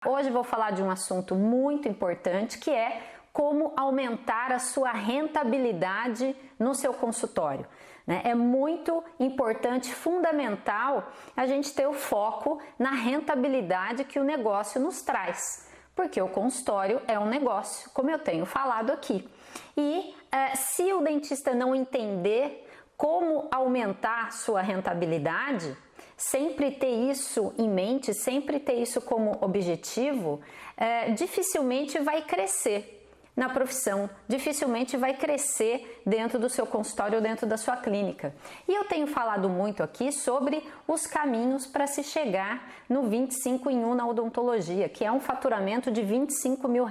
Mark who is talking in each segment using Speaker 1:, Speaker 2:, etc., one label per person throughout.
Speaker 1: Hoje vou falar de um assunto muito importante, que é como aumentar a sua rentabilidade no seu consultório. É muito importante, fundamental, a gente ter o foco na rentabilidade que o negócio nos traz, porque o consultório é um negócio, como eu tenho falado aqui. E se o dentista não entender como aumentar sua rentabilidade, sempre ter isso em mente, sempre ter isso como objetivo, dificilmente vai crescer na profissão, dificilmente vai crescer dentro do seu consultório ou dentro da sua clínica. E eu tenho falado muito aqui sobre os caminhos para se chegar no 25 em 1 na odontologia, que é um faturamento de R$25 mil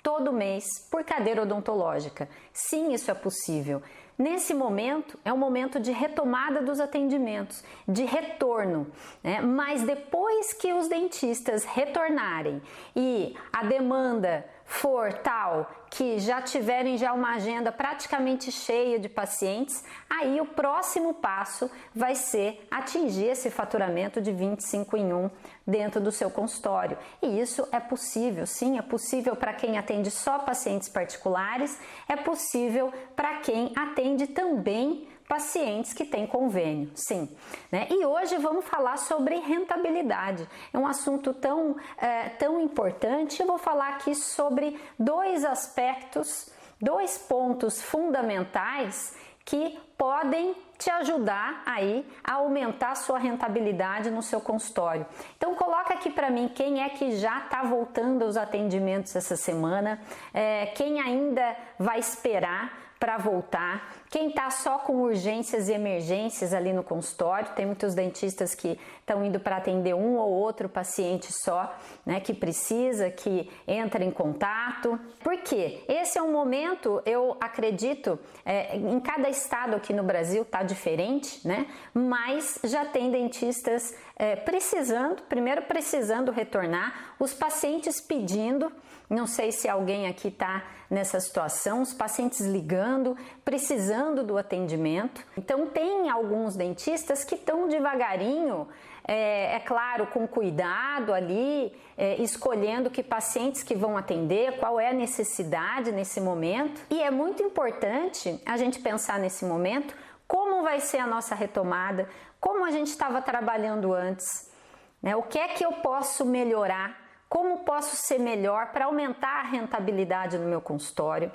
Speaker 1: todo mês por cadeira odontológica. Sim, isso é possível. Nesse momento, é um momento de retomada dos atendimentos, de retorno, né? Mas depois que os dentistas retornarem e a demanda for tal que já tiverem uma agenda praticamente cheia de pacientes, aí o próximo passo vai ser atingir esse faturamento de 25 em 1 dentro do seu consultório. E isso é possível, sim, é possível para quem atende só pacientes particulares, é possível para quem atende também pacientes que têm convênio, sim. Né? E hoje vamos falar sobre rentabilidade. É um assunto tão importante. Eu vou falar aqui sobre dois aspectos, dois pontos fundamentais que podem te ajudar aí a aumentar a sua rentabilidade no seu consultório. Então coloca aqui para mim quem é que já está voltando aos atendimentos essa semana, quem ainda vai esperar para voltar, quem está só com urgências e emergências ali no consultório. Tem muitos dentistas que estão indo para atender um ou outro paciente só, né, que precisa, que entra em contato. Por quê? Esse é um momento, eu acredito, em cada estado aqui no Brasil está diferente, né? Mas já tem dentistas precisando retornar, os pacientes pedindo. Não sei se alguém aqui está nessa situação, os pacientes ligando, precisando do atendimento. Então tem alguns dentistas que estão devagarinho, é claro, com cuidado ali, escolhendo que pacientes que vão atender, qual é a necessidade nesse momento. E é muito importante a gente pensar nesse momento como vai ser a nossa retomada, como a gente estava trabalhando antes, né? O que é que eu posso melhorar? Como posso ser melhor para aumentar a rentabilidade no meu consultório,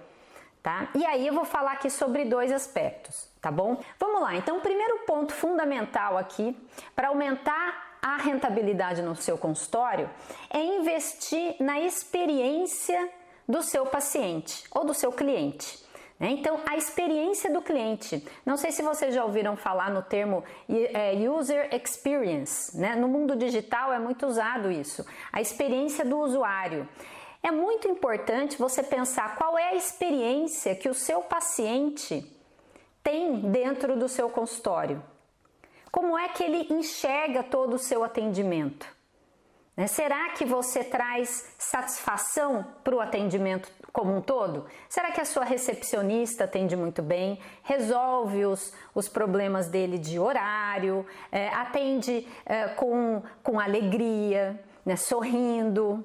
Speaker 1: tá? E aí eu vou falar aqui sobre dois aspectos, tá bom? Vamos lá, então o primeiro ponto fundamental aqui para aumentar a rentabilidade no seu consultório é investir na experiência do seu paciente ou do seu cliente. Então, a experiência do cliente. Não sei se vocês já ouviram falar no termo User Experience, né? No mundo digital é muito usado isso. A experiência do usuário. É muito importante você pensar qual é a experiência que o seu paciente tem dentro do seu consultório. Como é que ele enxerga todo o seu atendimento? Será que você traz satisfação para o atendimento como um todo? Será que a sua recepcionista atende muito bem, resolve os problemas dele de horário, atende com alegria, né, sorrindo?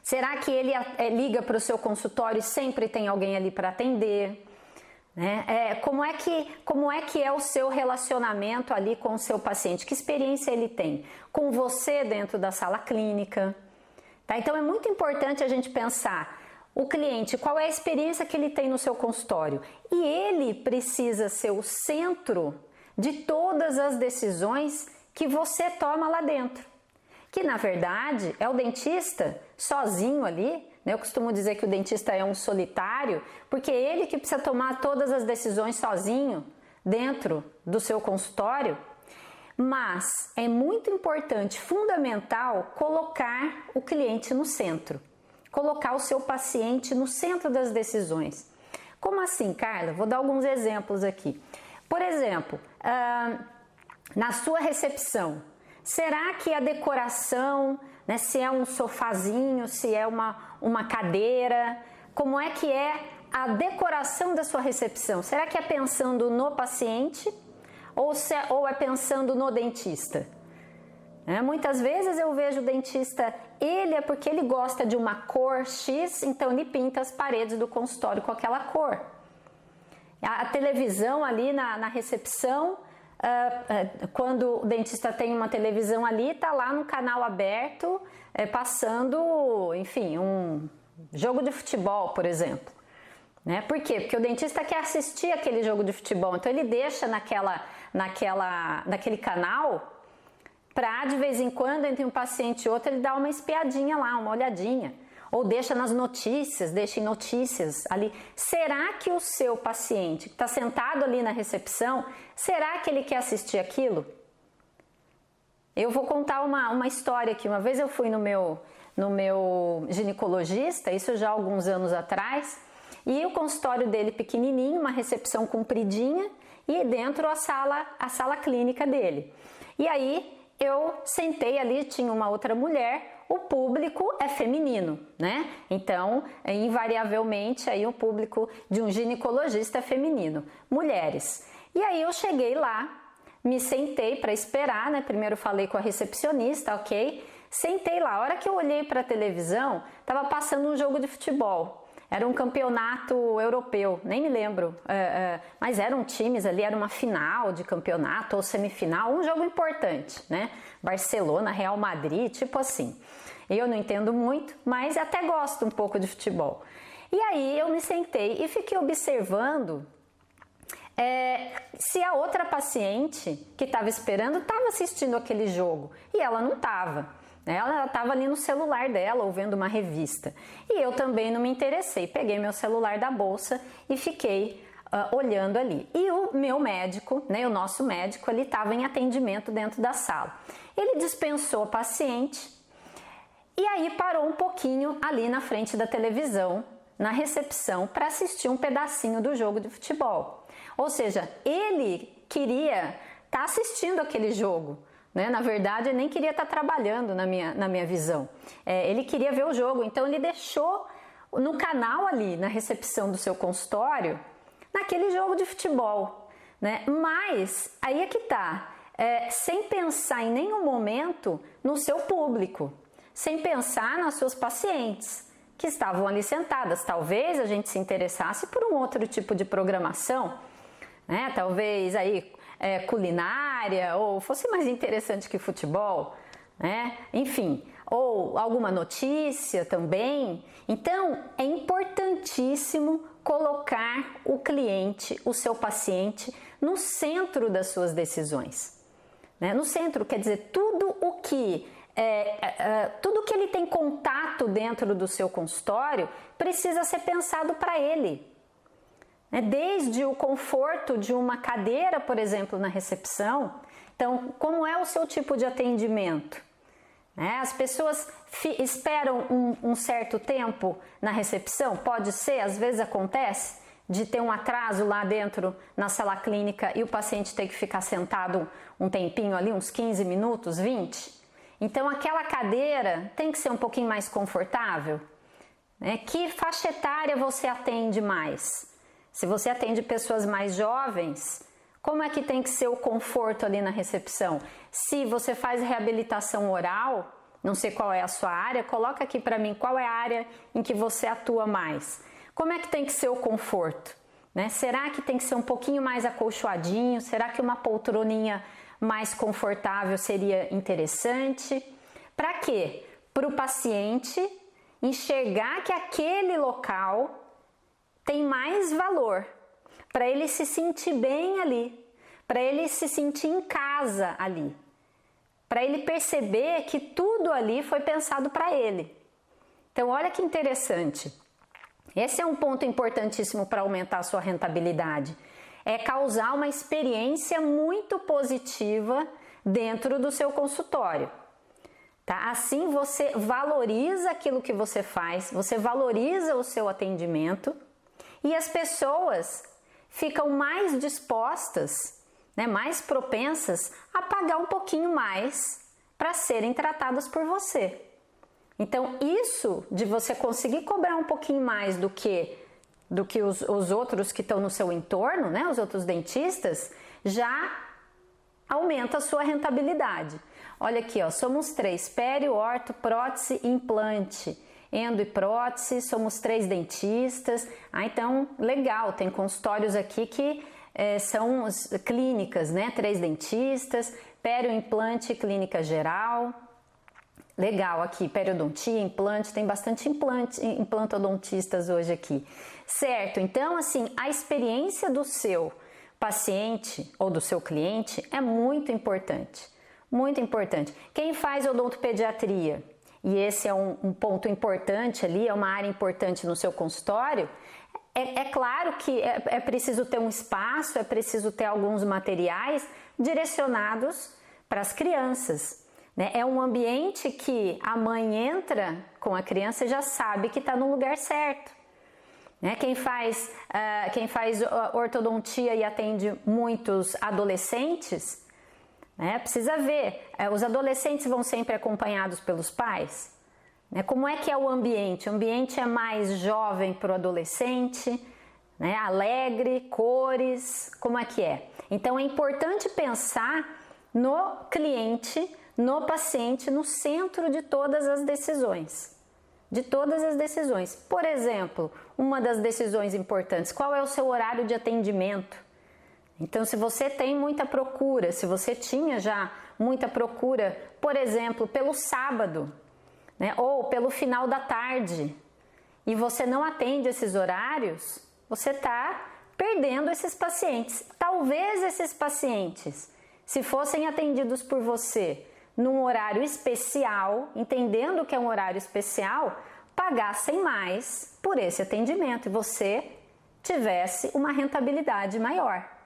Speaker 1: Será que ele liga para o seu consultório e sempre tem alguém ali para atender? Como é que é o seu relacionamento ali com o seu paciente? Que experiência ele tem com você dentro da sala clínica? Tá? Então é muito importante a gente pensar o cliente, qual é a experiência que ele tem no seu consultório? E ele precisa ser o centro de todas as decisões que você toma lá dentro. Que na verdade é o dentista sozinho ali, né? Eu costumo dizer que o dentista é um solitário, porque é ele que precisa tomar todas as decisões sozinho dentro do seu consultório. Mas é muito importante, fundamental, colocar o cliente no centro, colocar o seu paciente no centro das decisões. Como assim, Carla? Vou dar alguns exemplos aqui. Por exemplo, na sua recepção, será que a decoração, né, se é um sofazinho, se é uma cadeira, como é que é a decoração da sua recepção? Será que é pensando no paciente ou é pensando no dentista? Muitas vezes eu vejo o dentista, ele é porque ele gosta de uma cor X, então ele pinta as paredes do consultório com aquela cor. A televisão ali na recepção, quando o dentista tem uma televisão ali, tá lá no canal aberto, passando, enfim, um jogo de futebol, por exemplo. Por quê? Porque o dentista quer assistir aquele jogo de futebol, então ele deixa naquele canal para, de vez em quando, entre um paciente e outro, ele dá uma espiadinha lá, uma olhadinha. Ou deixa nas notícias, deixa em notícias ali. Será que o seu paciente que está sentado ali na recepção, será que ele quer assistir aquilo? Eu vou contar uma história aqui. Uma vez eu fui no meu ginecologista, isso já há alguns anos atrás, e o consultório dele pequenininho, uma recepção compridinha, e dentro a sala clínica dele. E aí eu sentei ali, tinha uma outra mulher, o público é feminino, Então, invariavelmente, aí o público de um ginecologista é feminino, mulheres. E aí eu cheguei lá, me sentei para esperar, Primeiro falei com a recepcionista, ok? Sentei lá, a hora que eu olhei para a televisão, estava passando um jogo de futebol. Era um campeonato europeu, nem me lembro, mas eram times ali, era uma final de campeonato ou semifinal, um jogo importante, Barcelona, Real Madrid, tipo assim. Eu não entendo muito, mas até gosto um pouco de futebol. E aí eu me sentei e fiquei observando se a outra paciente que estava esperando estava assistindo aquele jogo, e ela não estava. Ela estava ali no celular dela, ou vendo uma revista. E eu também não me interessei. Peguei meu celular da bolsa e fiquei olhando ali. E o meu médico, o nosso médico, ele estava em atendimento dentro da sala. Ele dispensou a paciente e aí parou um pouquinho ali na frente da televisão, na recepção, para assistir um pedacinho do jogo de futebol. Ou seja, ele queria estar assistindo aquele jogo. Na verdade, ele nem queria estar trabalhando na minha visão. Ele queria ver o jogo, então ele deixou no canal ali, na recepção do seu consultório, naquele jogo de futebol. Mas, aí é que tá, sem pensar em nenhum momento no seu público, sem pensar nas suas pacientes, que estavam ali sentadas. Talvez a gente se interessasse por um outro tipo de programação, talvez aí culinária, ou fosse mais interessante que futebol, enfim, ou alguma notícia também. Então, é importantíssimo colocar o cliente, o seu paciente, no centro das suas decisões. No centro, quer dizer, tudo o que ele tem contato dentro do seu consultório precisa ser pensado para ele. Desde o conforto de uma cadeira, por exemplo, na recepção. Então, como é o seu tipo de atendimento? As pessoas esperam um certo tempo na recepção, pode ser, às vezes acontece, de ter um atraso lá dentro na sala clínica e o paciente ter que ficar sentado um tempinho ali, uns 15 minutos, 20. Então, aquela cadeira tem que ser um pouquinho mais confortável. Que faixa etária você atende mais? Se você atende pessoas mais jovens, como é que tem que ser o conforto ali na recepção? Se você faz reabilitação oral, não sei qual é a sua área, coloca aqui para mim qual é a área em que você atua mais. Como é que tem que ser o conforto? Será que tem que ser um pouquinho mais acolchoadinho? Será que uma poltroninha mais confortável seria interessante? Para quê? Para o paciente enxergar que aquele local tem mais valor, para ele se sentir bem ali, para ele se sentir em casa ali, para ele perceber que tudo ali foi pensado para ele. Então, olha que interessante. Esse é um ponto importantíssimo para aumentar a sua rentabilidade. É causar uma experiência muito positiva dentro do seu consultório. Assim você valoriza aquilo que você faz, você valoriza o seu atendimento, e as pessoas ficam mais dispostas, mais propensas a pagar um pouquinho mais para serem tratadas por você. Então, isso de você conseguir cobrar um pouquinho mais do que os outros que estão no seu entorno, os outros dentistas, já aumenta a sua rentabilidade. Olha aqui, ó, somos 3, pério, orto, prótese e implante. Endo e prótese, somos 3 dentistas. Então, legal, tem consultórios aqui que são clínicas, né? 3 dentistas, pério, implante, clínica geral. Legal aqui, periodontia, implante, tem bastante implantodontistas hoje aqui. Certo, então assim, a experiência do seu paciente ou do seu cliente é muito importante. Muito importante. Quem faz odontopediatria, e esse é um ponto importante ali, é uma área importante no seu consultório, é claro que é preciso ter um espaço, é preciso ter alguns materiais direcionados para as crianças. Né? É um ambiente que a mãe entra com a criança e já sabe que está no lugar certo. Né? Quem faz ortodontia e atende muitos adolescentes, né? Precisa ver, os adolescentes vão sempre acompanhados pelos pais? Né? Como é que é o ambiente? O ambiente é mais jovem para o adolescente, né? Alegre, cores, como é que é? Então é importante pensar no cliente, no paciente, no centro de todas as decisões. De todas as decisões. Por exemplo, uma das decisões importantes, qual é o seu horário de atendimento? Então, se você tem muita procura, se você tinha já muita procura, por exemplo, pelo sábado, né, ou pelo final da tarde, e você não atende esses horários, você está perdendo esses pacientes. Talvez esses pacientes, se fossem atendidos por você num horário especial, entendendo que é um horário especial, pagassem mais por esse atendimento e você tivesse uma rentabilidade maior.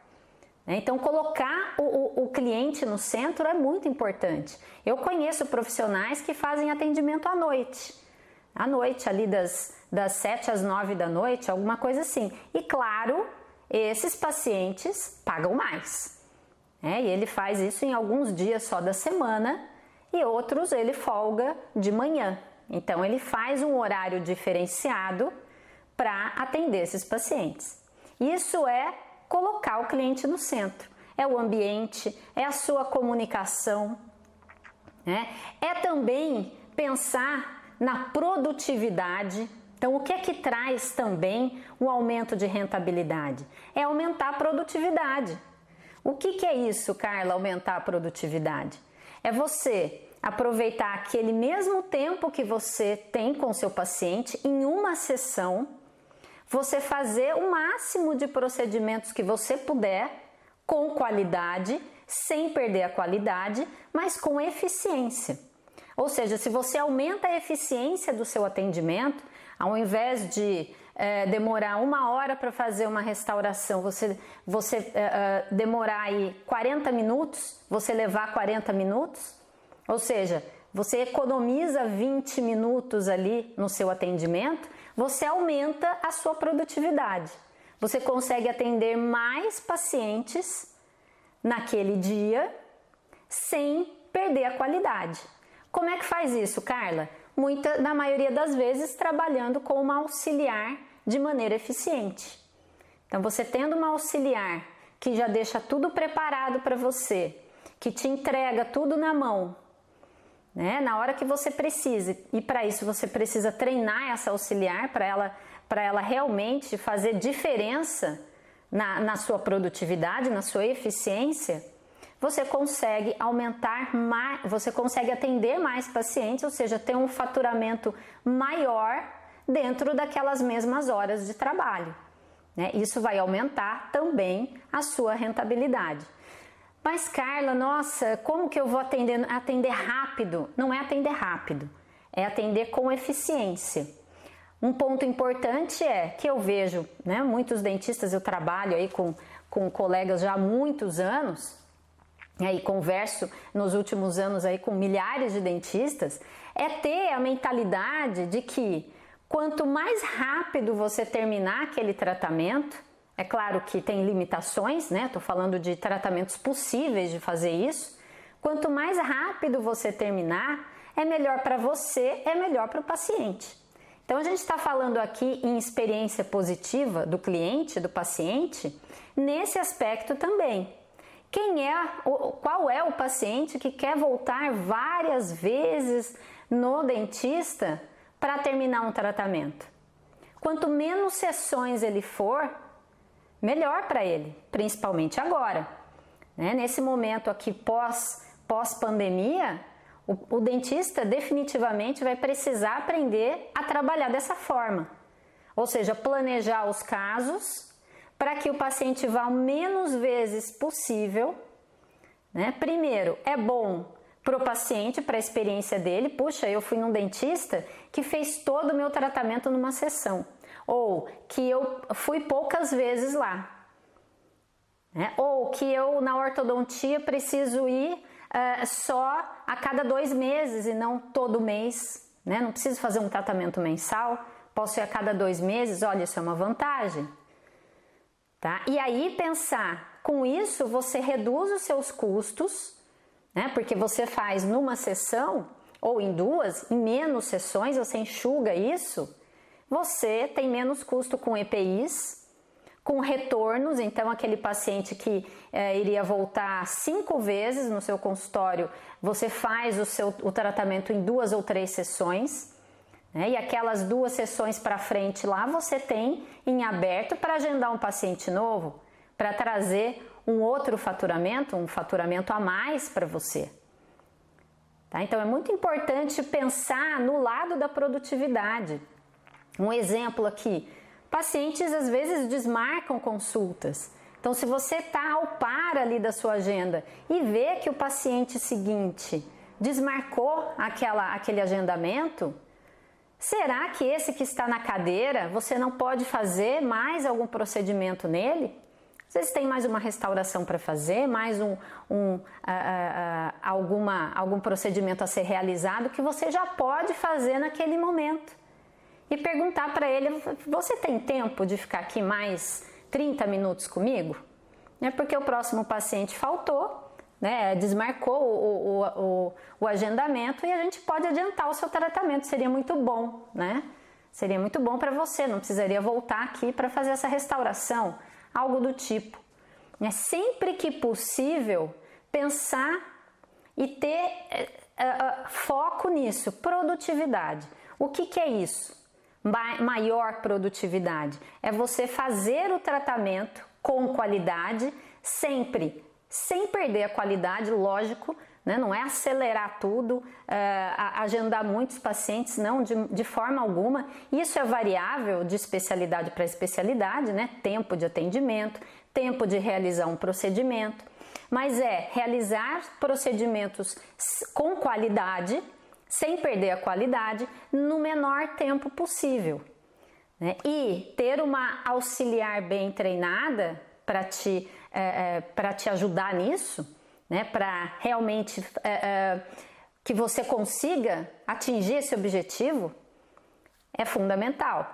Speaker 1: Então, colocar o cliente no centro é muito importante. Eu conheço profissionais que fazem atendimento à noite ali das 7 às 9 da noite, alguma coisa assim. E claro, esses pacientes pagam mais. E ele faz isso em alguns dias só da semana e outros ele folga de manhã. Então, ele faz um horário diferenciado para atender esses pacientes. Isso é colocar o cliente no centro. É o ambiente, é a sua comunicação, né? É também pensar na produtividade. Então, o que é que traz também o aumento de rentabilidade? É aumentar a produtividade. O que é isso, Carla, aumentar a produtividade? É você aproveitar aquele mesmo tempo que você tem com o seu paciente em uma sessão, você fazer o máximo de procedimentos que você puder, com qualidade, sem perder a qualidade, mas com eficiência. Ou seja, se você aumenta a eficiência do seu atendimento, ao invés de demorar 1 hora para fazer uma restauração, você demorar aí 40 minutos, você levar 40 minutos, ou seja, você economiza 20 minutos ali no seu atendimento, você aumenta a sua produtividade. Você consegue atender mais pacientes naquele dia sem perder a qualidade. Como é que faz isso, Carla? Na maioria das vezes trabalhando com uma auxiliar de maneira eficiente. Então, você tendo uma auxiliar que já deixa tudo preparado para você, que te entrega tudo na mão, né? Na hora que você precisa, e para isso você precisa treinar essa auxiliar para ela realmente fazer diferença na sua produtividade, na sua eficiência, você consegue aumentar mais, você consegue atender mais pacientes, ou seja, ter um faturamento maior dentro daquelas mesmas horas de trabalho, né? Isso vai aumentar também a sua rentabilidade. Mas, Carla, nossa, como que eu vou atender rápido? Não é atender rápido, é atender com eficiência. Um ponto importante é que eu vejo, né, muitos dentistas, eu trabalho aí com colegas já há muitos anos, e converso nos últimos anos aí com milhares de dentistas, é ter a mentalidade de que quanto mais rápido você terminar aquele tratamento, é claro que tem limitações, né? Estou falando de tratamentos possíveis de fazer isso. Quanto mais rápido você terminar, é melhor para você, é melhor para o paciente. Então, a gente está falando aqui em experiência positiva do cliente, do paciente, nesse aspecto também. Qual é o paciente que quer voltar várias vezes no dentista para terminar um tratamento? Quanto menos sessões ele for, melhor para ele, principalmente agora, né? Nesse momento aqui pós-pandemia, o dentista definitivamente vai precisar aprender a trabalhar dessa forma, ou seja, planejar os casos para que o paciente vá o menos vezes possível, né? Primeiro, é bom para o paciente, para a experiência dele. Puxa, eu fui num dentista que fez todo o meu tratamento numa sessão, ou que eu fui poucas vezes lá, né? Ou que eu na ortodontia preciso ir só a cada 2 meses e não todo mês, né? Não preciso fazer um tratamento mensal, posso ir a cada 2 meses. Olha, isso é uma vantagem, tá? E aí pensar, com isso você reduz os seus custos, né? Porque você faz numa sessão ou em 2, em menos sessões, você enxuga isso, você tem menos custo com EPIs, com retornos. Então aquele paciente que iria voltar 5 vezes no seu consultório, você faz o tratamento em 2 ou 3 sessões, né? E aquelas 2 sessões para frente lá você tem em aberto para agendar um paciente novo, para trazer um outro faturamento, um faturamento a mais para você, tá? Então é muito importante pensar no lado da produtividade. Um exemplo aqui, pacientes às vezes desmarcam consultas. Então se você está ao par ali da sua agenda e vê que o paciente seguinte desmarcou aquele agendamento, será que esse que está na cadeira, você não pode fazer mais algum procedimento nele? Às vezes tem mais uma restauração para fazer, mais algum procedimento a ser realizado que você já pode fazer naquele momento. E perguntar para ele, você tem tempo de ficar aqui mais 30 minutos comigo? É porque o próximo paciente faltou, né? Desmarcou o agendamento e a gente pode adiantar o seu tratamento. Seria muito bom, né? Seria muito bom para você, não precisaria voltar aqui para fazer essa restauração, algo do tipo. É sempre que possível pensar e ter foco nisso, produtividade. O que é isso? Maior produtividade é você fazer o tratamento com qualidade, sempre, sem perder a qualidade, lógico, né? Não é acelerar tudo, agendar muitos pacientes, não, de forma alguma. Isso é variável de especialidade para especialidade, né? Tempo de atendimento, tempo de realizar um procedimento, mas é realizar procedimentos com qualidade, sem perder a qualidade, no menor tempo possível, né? E ter uma auxiliar bem treinada para te ajudar nisso, né? Para realmente que você consiga atingir esse objetivo, é fundamental,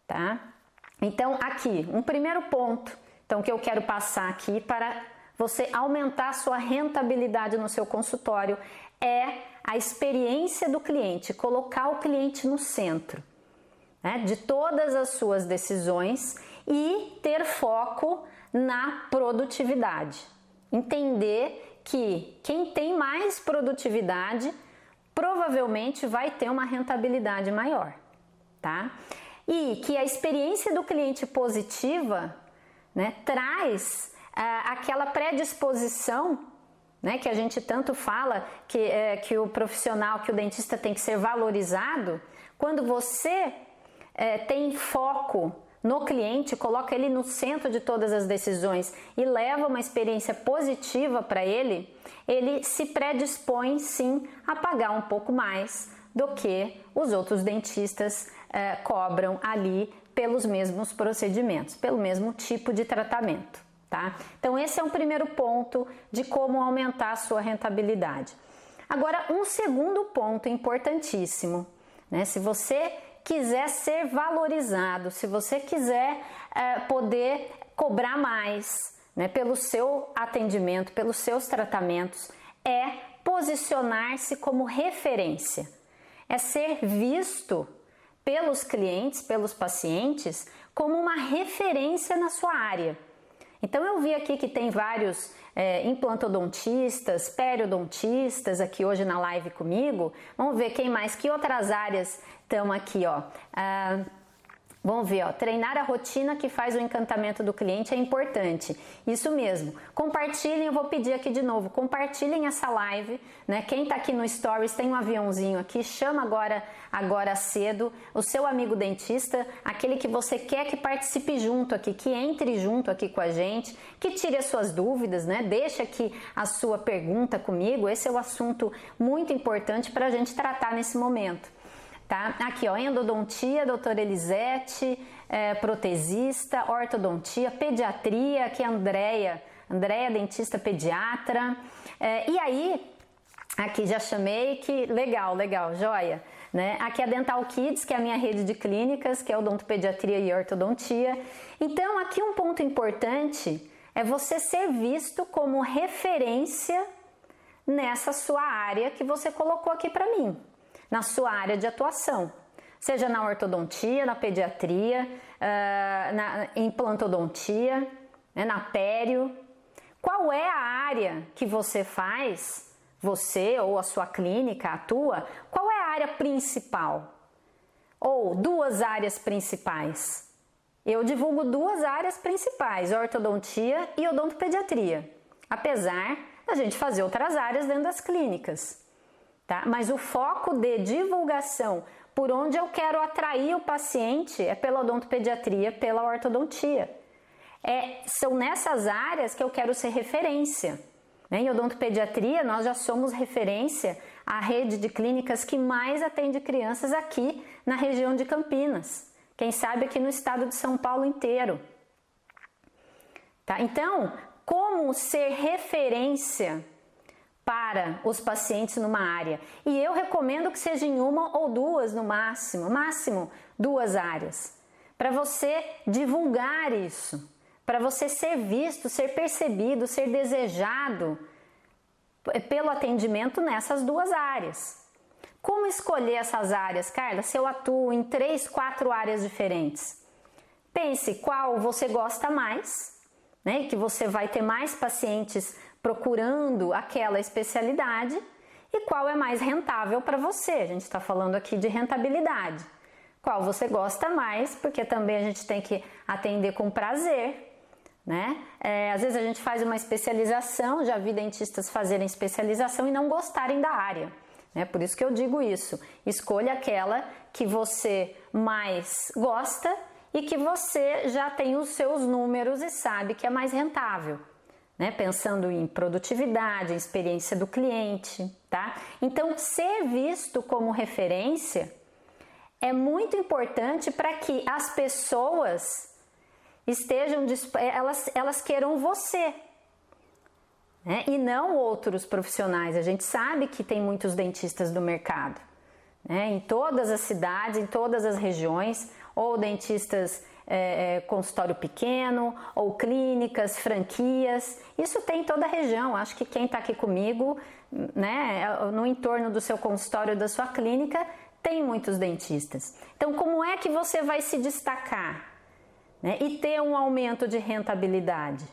Speaker 1: tá? Então aqui, um primeiro ponto que eu quero passar aqui para você aumentar a sua rentabilidade no seu consultório é a experiência do cliente, colocar o cliente no centro, né, de todas as suas decisões e ter foco na produtividade. Entender que quem tem mais produtividade provavelmente vai ter uma rentabilidade maior, tá? E que a experiência do cliente positiva, né, traz aquela predisposição, né, que a gente tanto fala que o profissional, que o dentista tem que ser valorizado. Quando você tem foco no cliente, coloca ele no centro de todas as decisões e leva uma experiência positiva para ele, ele se predispõe sim a pagar um pouco mais do que os outros dentistas cobram ali pelos mesmos procedimentos, pelo mesmo tipo de tratamento. Tá? Então esse é um primeiro ponto de como aumentar a sua rentabilidade. Agora, um segundo ponto importantíssimo, né? Se você quiser ser valorizado, se você quiser poder cobrar mais, né, pelo seu atendimento, pelos seus tratamentos, é posicionar-se como referência, é ser visto pelos clientes, pelos pacientes, como uma referência na sua área. Então eu vi aqui que tem vários implantodontistas, periodontistas aqui hoje na live comigo. Vamos ver quem mais, que outras áreas estão aqui, ó. Vamos ver, ó, treinar a rotina que faz o encantamento do cliente é importante. Isso mesmo. Compartilhem, eu vou pedir aqui de novo, compartilhem essa live, né? Quem tá aqui no Stories tem um aviãozinho aqui, chama agora cedo o seu amigo dentista, aquele que você quer que participe junto aqui, que entre junto aqui com a gente, que tire as suas dúvidas, né? Deixa aqui a sua pergunta comigo. Esse é o assunto muito importante para a gente tratar nesse momento. Tá? Aqui, ó, endodontia, doutora Elisete, protesista, ortodontia, pediatria, aqui a Andréia, dentista pediatra. E aí, aqui já chamei, que legal, joia. Né? Aqui a Dental Kids, que é a minha rede de clínicas, que é odontopediatria e ortodontia. Então, aqui um ponto importante é você ser visto como referência nessa sua área que você colocou aqui para mim. Na sua área de atuação, seja na ortodontia, na pediatria, na implantodontia, né, na pério. Qual é a área que você faz, você ou a sua clínica atua, qual é a área principal? Ou duas áreas principais? Eu divulgo duas áreas principais, ortodontia e odontopediatria, apesar da gente fazer outras áreas dentro das clínicas. Tá? Mas o foco de divulgação, por onde eu quero atrair o paciente, é pela odontopediatria, pela ortodontia. São nessas áreas que eu quero ser referência. Né? Em odontopediatria, nós já somos referência à rede de clínicas que mais atende crianças aqui na região de Campinas. Quem sabe aqui no estado de São Paulo inteiro. Tá? Então, como ser referência para os pacientes numa área? E eu recomendo que seja em uma ou duas no máximo duas áreas, para você divulgar isso, para você ser visto, ser percebido, ser desejado pelo atendimento nessas duas áreas. Como escolher essas áreas, Carla? Se eu atuo em 3, 4 áreas diferentes, pense qual você gosta mais, né? Que você vai ter mais pacientes procurando aquela especialidade, e qual é mais rentável para você. A gente está falando aqui de rentabilidade. Qual você gosta mais, porque também a gente tem que atender com prazer, né? Às vezes a gente faz uma especialização, já vi dentistas fazerem especialização e não gostarem da área, né? Por isso que eu digo isso, escolha aquela que você mais gosta e que você já tem os seus números e sabe que é mais rentável. Né, pensando em produtividade, em experiência do cliente, tá? Então, ser visto como referência é muito importante para que as pessoas estejam, elas queiram você, né? E não outros profissionais. A gente sabe que tem muitos dentistas do mercado, né? Em todas as cidades, em todas as regiões, ou dentistas consultório pequeno, ou clínicas, franquias, isso tem em toda a região. Acho que quem está aqui comigo, né, no entorno do seu consultório, da sua clínica, tem muitos dentistas. Então, como é que você vai se destacar, né, e ter um aumento de rentabilidade?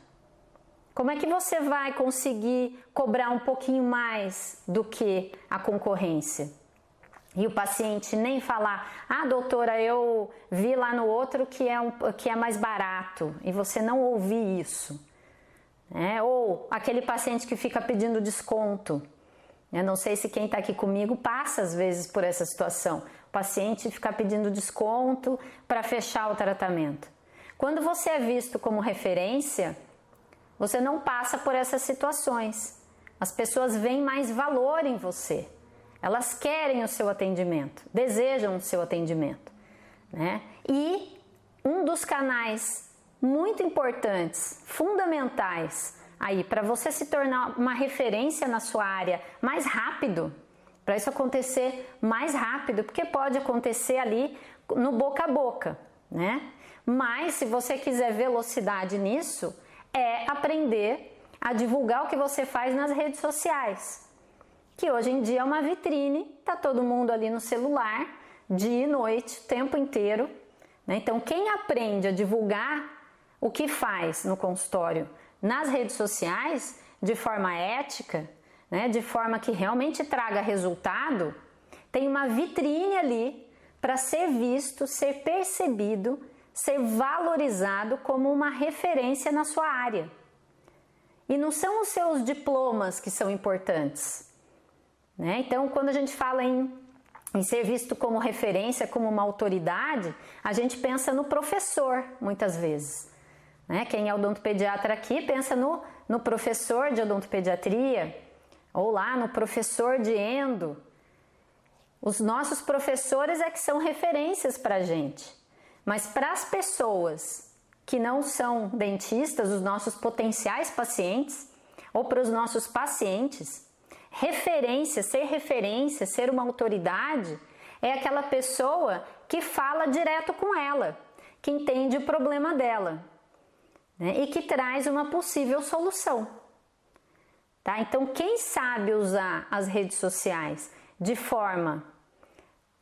Speaker 1: Como é que você vai conseguir cobrar um pouquinho mais do que a concorrência? E o paciente nem falar, doutora, eu vi lá no outro que é mais barato, e você não ouvir isso. Né? Ou aquele paciente que fica pedindo desconto. Eu não sei se quem está aqui comigo passa às vezes por essa situação. O paciente fica pedindo desconto para fechar o tratamento. Quando você é visto como referência, você não passa por essas situações. As pessoas veem mais valor em você. Elas querem o seu atendimento, desejam o seu atendimento, né? E um dos canais muito importantes, fundamentais, aí para você se tornar uma referência na sua área mais rápido, para isso acontecer mais rápido, porque pode acontecer ali no boca a boca, né? Mas se você quiser velocidade nisso, é aprender a divulgar o que você faz nas redes sociais. Que hoje em dia é uma vitrine, tá todo mundo ali no celular, dia e noite, o tempo inteiro, né? Então, quem aprende a divulgar o que faz no consultório nas redes sociais, de forma ética, né, de forma que realmente traga resultado, tem uma vitrine ali para ser visto, ser percebido, ser valorizado como uma referência na sua área. E não são os seus diplomas que são importantes, né? Então, quando a gente fala em ser visto como referência, como uma autoridade, a gente pensa no professor, muitas vezes, né? Quem é odontopediatra aqui pensa no professor de odontopediatria, ou lá no professor de endo. Os nossos professores é que são referências para a gente, mas para as pessoas que não são dentistas, os nossos potenciais pacientes, ou para os nossos pacientes, referência, ser uma autoridade, é aquela pessoa que fala direto com ela, que entende o problema dela, né, e que traz uma possível solução. Tá? Então, quem sabe usar as redes sociais de forma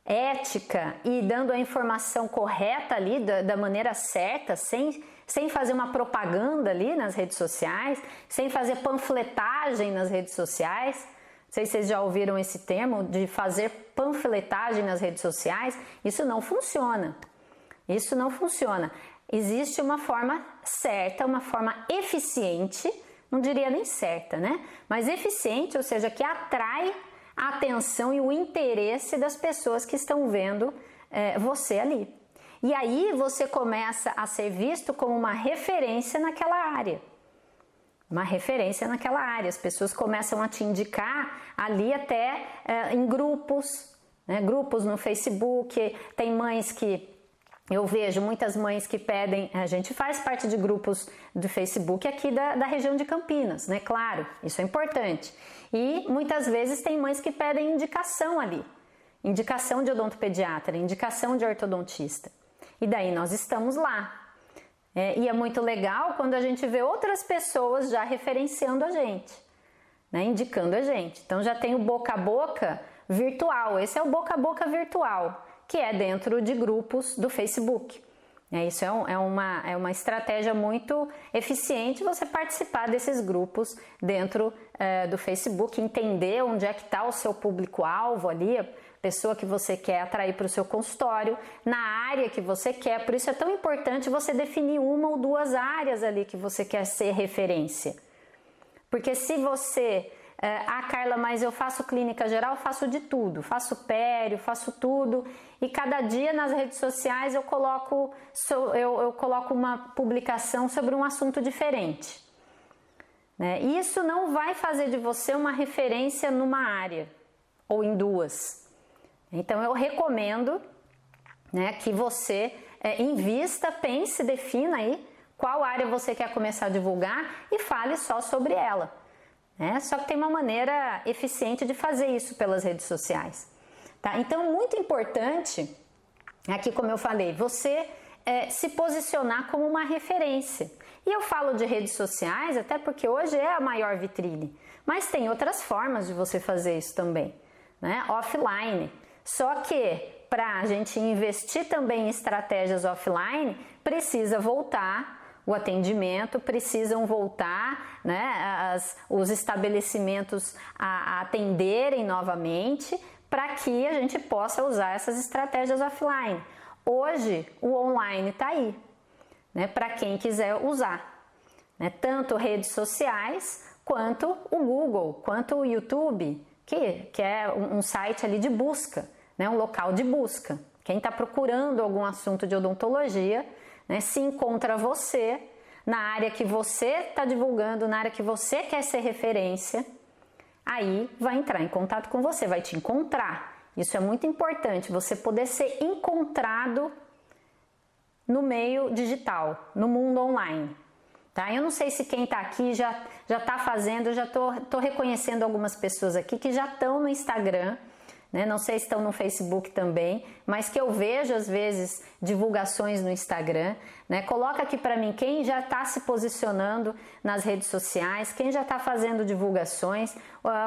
Speaker 1: ética e dando a informação correta ali, da maneira certa, sem fazer uma propaganda ali nas redes sociais, sem fazer panfletagem nas redes sociais. Não sei se vocês já ouviram esse termo de fazer panfletagem nas redes sociais. Isso não funciona. Isso não funciona. Existe uma forma certa, uma forma eficiente, não diria nem certa, né? Mas eficiente, ou seja, que atrai a atenção e o interesse das pessoas que estão vendo você ali. E aí você começa a ser visto como uma referência naquela área. Uma referência naquela área. As pessoas começam a te indicar ali até em grupos, né? Grupos no Facebook. Tem mães que eu vejo muitas mães que pedem, a gente faz parte de grupos do Facebook aqui da região de Campinas, né? Claro, isso é importante. E muitas vezes tem mães que pedem indicação ali, indicação de odontopediatra, indicação de ortodontista. E daí nós estamos lá. E é muito legal quando a gente vê outras pessoas já referenciando a gente, né? Indicando a gente. Então já tem o boca a boca virtual, esse é o boca a boca virtual, que é dentro de grupos do Facebook. Isso é uma estratégia muito eficiente, você participar desses grupos dentro do Facebook, entender onde é que está o seu público-alvo ali, a pessoa que você quer atrair para o seu consultório, na área que você quer. Por isso é tão importante você definir uma ou duas áreas ali que você quer ser referência. Porque se você... Carla, mas eu faço clínica geral, faço de tudo, faço pério, faço tudo, e cada dia nas redes sociais eu coloco uma publicação sobre um assunto diferente, né? Isso não vai fazer de você uma referência numa área ou em duas. Então eu recomendo, né, que você invista, pense, defina aí qual área você quer começar a divulgar e fale só sobre ela. Só que tem uma maneira eficiente de fazer isso pelas redes sociais, tá? Então, muito importante, aqui como eu falei, você se posicionar como uma referência. E eu falo de redes sociais até porque hoje é a maior vitrine, mas tem outras formas de você fazer isso também, né? Offline. Só que para a gente investir também em estratégias offline, precisa voltar o atendimento, precisam voltar, né, os estabelecimentos a atenderem novamente para que a gente possa usar essas estratégias offline. Hoje o online está aí, né, para quem quiser usar, né, tanto redes sociais quanto o Google, quanto o YouTube, que é um site ali de busca, né, um local de busca. Quem está procurando algum assunto de odontologia, né, se encontra você na área que você está divulgando, na área que você quer ser referência, aí vai entrar em contato com você, vai te encontrar. Isso é muito importante, você poder ser encontrado no meio digital, no mundo online. Tá? Eu não sei se quem está aqui já está fazendo, eu já estou reconhecendo algumas pessoas aqui que já estão no Instagram, né? Não sei se estão no Facebook também, mas que eu vejo às vezes divulgações no Instagram, né? Coloca aqui para mim quem já está se posicionando nas redes sociais, quem já está fazendo divulgações,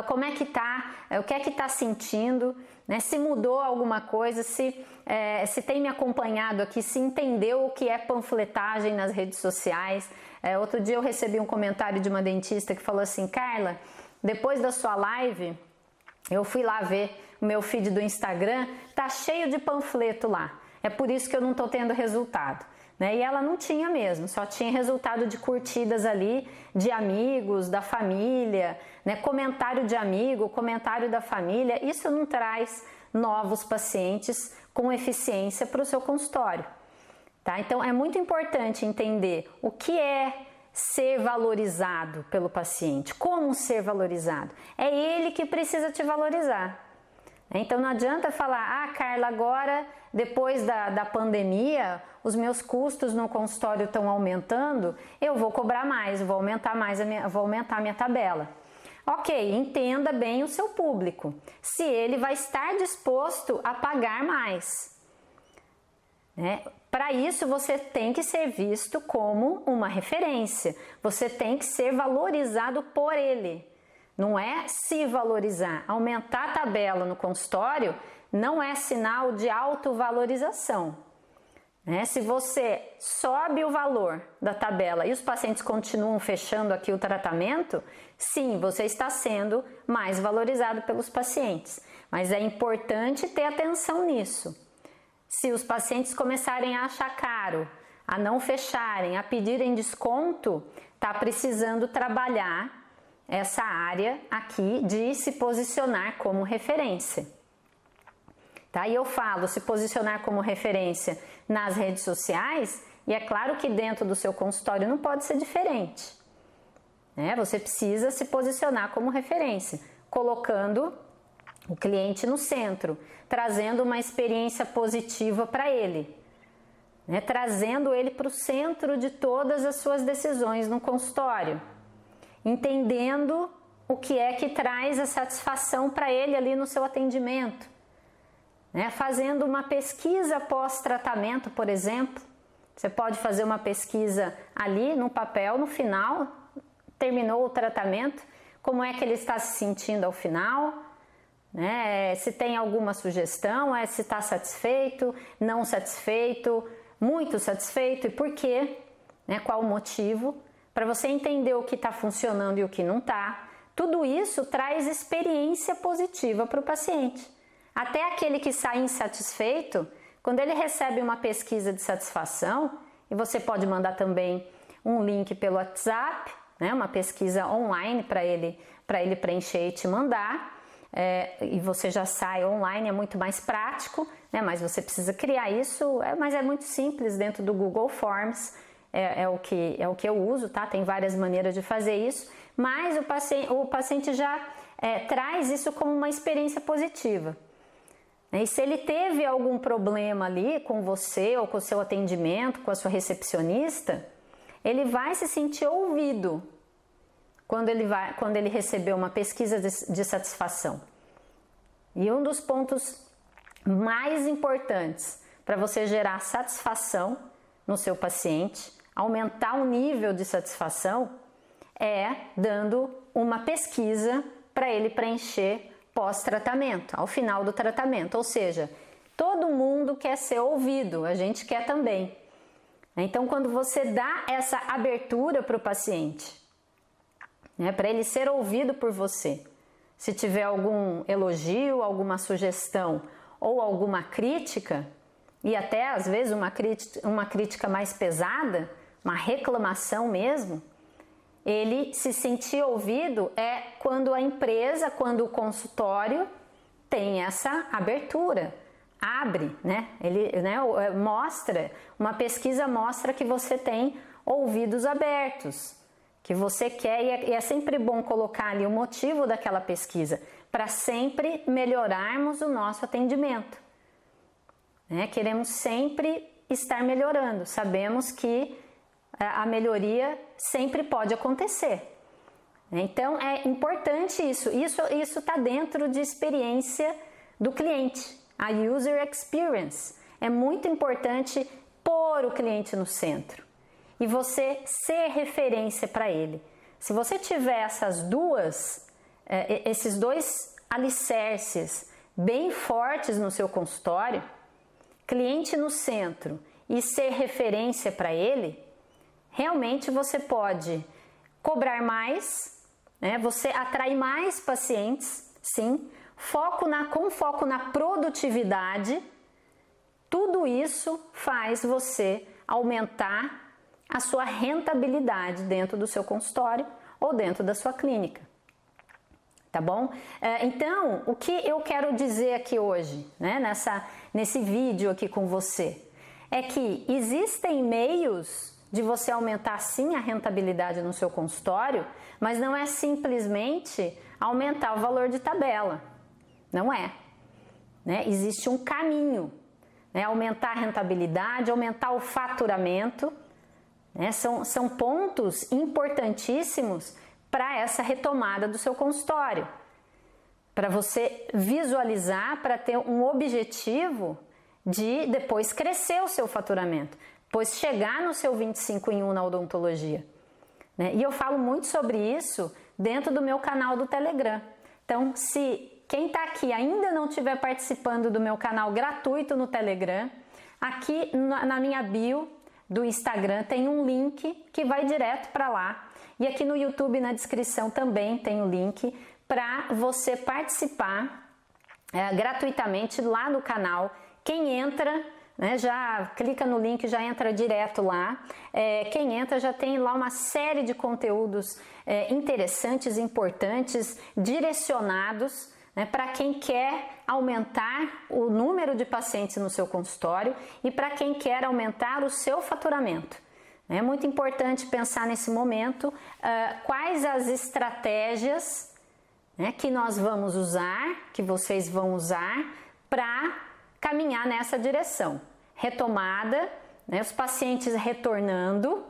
Speaker 1: como é que está, o que é que está sentindo, né? Se mudou alguma coisa, se tem me acompanhado aqui, se entendeu o que é panfletagem nas redes sociais. Outro dia eu recebi um comentário de uma dentista que falou assim: Carla, depois da sua live, eu fui lá ver o meu feed do Instagram, tá cheio de panfleto lá. É por isso que eu não tô tendo resultado, né? E ela não tinha mesmo, só tinha resultado de curtidas ali, de amigos, da família, né? Comentário de amigo, comentário da família. Isso não traz novos pacientes com eficiência para o seu consultório, tá? Então é muito importante entender o que é ser valorizado pelo paciente, como ser valorizado. É ele que precisa te valorizar. Então não adianta falar: ah, Carla, agora depois da pandemia os meus custos no consultório estão aumentando, eu vou cobrar mais, vou aumentar a minha tabela. Ok, entenda bem o seu público, se ele vai estar disposto a pagar mais, né? Para isso você tem que ser visto como uma referência, você tem que ser valorizado por ele. Não é se valorizar. Aumentar a tabela no consultório não é sinal de autovalorização, né? Se você sobe o valor da tabela e os pacientes continuam fechando aqui o tratamento, sim, você está sendo mais valorizado pelos pacientes. Mas é importante ter atenção nisso. Se os pacientes começarem a achar caro, a não fecharem, a pedirem desconto, está precisando trabalhar essa área aqui de se posicionar como referência. Tá? E eu falo se posicionar como referência nas redes sociais, e é claro que dentro do seu consultório não pode ser diferente, né? Você precisa se posicionar como referência, colocando o cliente no centro, trazendo uma experiência positiva para ele, né? Trazendo ele para o centro de todas as suas decisões no consultório, entendendo o que é que traz a satisfação para ele ali no seu atendimento, né? Fazendo uma pesquisa pós-tratamento, por exemplo. Você pode fazer uma pesquisa ali no papel, no final, terminou o tratamento, como é que ele está se sentindo ao final, né? Se tem alguma sugestão, se está satisfeito, não satisfeito, muito satisfeito e por quê, né? Qual o motivo, para você entender o que está funcionando e o que não está. Tudo isso traz experiência positiva para o paciente. Até aquele que sai insatisfeito, quando ele recebe uma pesquisa de satisfação, e você pode mandar também um link pelo WhatsApp, né? Uma pesquisa online para ele preencher e te mandar. E você já sai online, é muito mais prático, né? Mas você precisa criar isso, mas é muito simples dentro do Google Forms, é o que eu uso, tá? Tem várias maneiras de fazer isso, mas o paciente já traz isso como uma experiência positiva. E se ele teve algum problema ali com você ou com o seu atendimento, com a sua recepcionista, ele vai se sentir ouvido quando ele recebeu uma pesquisa de satisfação. E um dos pontos mais importantes para você gerar satisfação no seu paciente, aumentar o nível de satisfação, é dando uma pesquisa para ele preencher pós-tratamento, ao final do tratamento. Ou seja, todo mundo quer ser ouvido, a gente quer também. Então, quando você dá essa abertura para o paciente, né, para ele ser ouvido por você, se tiver algum elogio, alguma sugestão ou alguma crítica, e até às vezes uma crítica mais pesada, uma reclamação mesmo, ele se sentir ouvido é quando a empresa, quando o consultório tem essa abertura, abre, né? Ele mostra, uma pesquisa mostra que você tem ouvidos abertos, que você quer, e é sempre bom colocar ali o motivo daquela pesquisa, para sempre melhorarmos o nosso atendimento, né? Queremos sempre estar melhorando, sabemos que a melhoria sempre pode acontecer. Então é importante isso está dentro de experiência do cliente, a user experience. É muito importante pôr o cliente no centro e você ser referência para ele. Se você tiver esses dois alicerces bem fortes no seu consultório, cliente no centro e ser referência para ele, realmente você pode cobrar mais, né? Você atrai mais pacientes, sim, com foco na produtividade. Tudo isso faz você aumentar a sua rentabilidade dentro do seu consultório ou dentro da sua clínica. Tá bom? Então, o que eu quero dizer aqui hoje, né, nesse vídeo aqui com você, é que existem meios de você aumentar sim a rentabilidade no seu consultório, mas não é simplesmente aumentar o valor de tabela. Não é. Né? Existe um caminho. Né? Aumentar a rentabilidade, aumentar o faturamento, né? São pontos importantíssimos para essa retomada do seu consultório, para você visualizar, para ter um objetivo de depois crescer o seu faturamento, pois chegar no seu 25 em 1 na odontologia. Né? E eu falo muito sobre isso dentro do meu canal do Telegram. Então, se quem está aqui ainda não estiver participando do meu canal gratuito no Telegram, aqui na minha bio do Instagram tem um link que vai direto para lá. E aqui no YouTube, na descrição, também tem o link para você participar gratuitamente lá no canal. Quem entra, né, já clica no link, já entra direto lá. Quem entra já tem lá uma série de conteúdos interessantes, importantes, direcionados, né, para quem quer aumentar o número de pacientes no seu consultório e para quem quer aumentar o seu faturamento. É muito importante pensar nesse momento quais as estratégias, né, que nós vamos usar, que vocês vão usar para caminhar nessa direção. Retomada, né, os pacientes retornando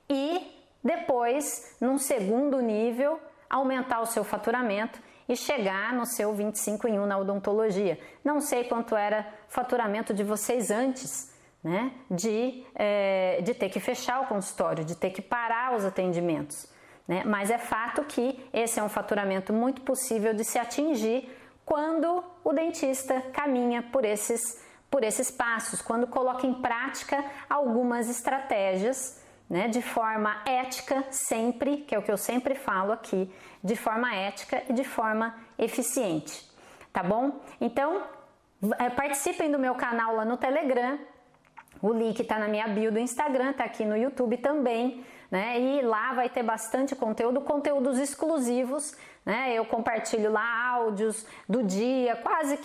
Speaker 1: e depois, num segundo nível, aumentar o seu faturamento e chegar no seu 25 em 1 na odontologia. Não sei quanto era o faturamento de vocês antes, né, de ter que fechar o consultório, de ter que parar os atendimentos, né? Mas é fato que esse é um faturamento muito possível de se atingir quando o dentista caminha por esses passos, quando coloca em prática algumas estratégias, né, de forma ética sempre, que é o que eu sempre falo aqui, de forma ética e de forma eficiente, tá bom? Então, participem do meu canal lá no Telegram. O link está na minha bio do Instagram, está aqui no YouTube também, né? E lá vai ter bastante conteúdos exclusivos, né? Eu compartilho lá áudios do dia, quase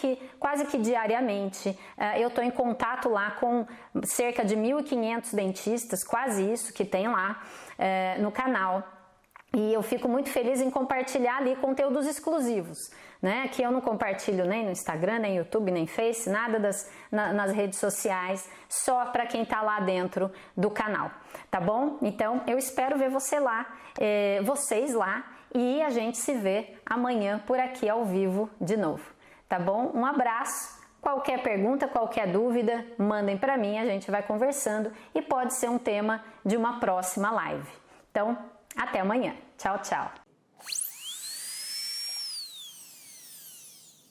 Speaker 1: que diariamente. Eu estou em contato lá com cerca de 1.500 dentistas, quase isso que tem lá no canal. E eu fico muito feliz em compartilhar ali conteúdos exclusivos, né? Que eu não compartilho nem no Instagram, nem YouTube, nem Face, nada nas redes sociais, só para quem está lá dentro do canal, tá bom? Então eu espero ver vocês lá e a gente se vê amanhã por aqui ao vivo de novo, tá bom? Um abraço. Qualquer pergunta, qualquer dúvida, mandem para mim, a gente vai conversando e pode ser um tema de uma próxima live. Então, até amanhã. Tchau, tchau.